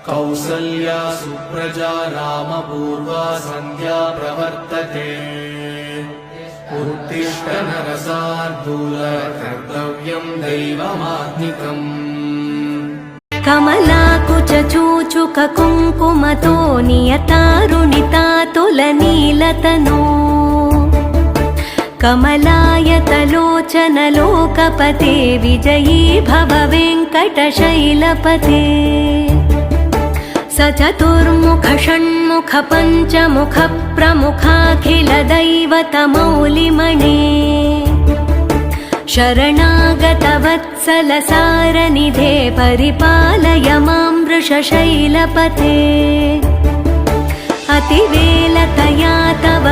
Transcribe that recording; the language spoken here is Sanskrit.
कौसल्या सुप्रजा रामपूर्वा सन्ध्या प्रवर्तते उत्तिष्ठ नरशार्दूल कर्तव्यं दैवमात्मिकम् कमलाकुचूचुक कुङ्कुमतो नियतारुणितातुलनीलतनो कमलायतलोचनलोकपते विजयी भव वेङ्कटशैलपते स चतुर्मुख षण्मुख पञ्चमुख प्रमुखाखिल दैवतमौलिमणे शरणागत वत्सल सारनिधे परिपालय मां वृषशैलपते अतिवेलतया तव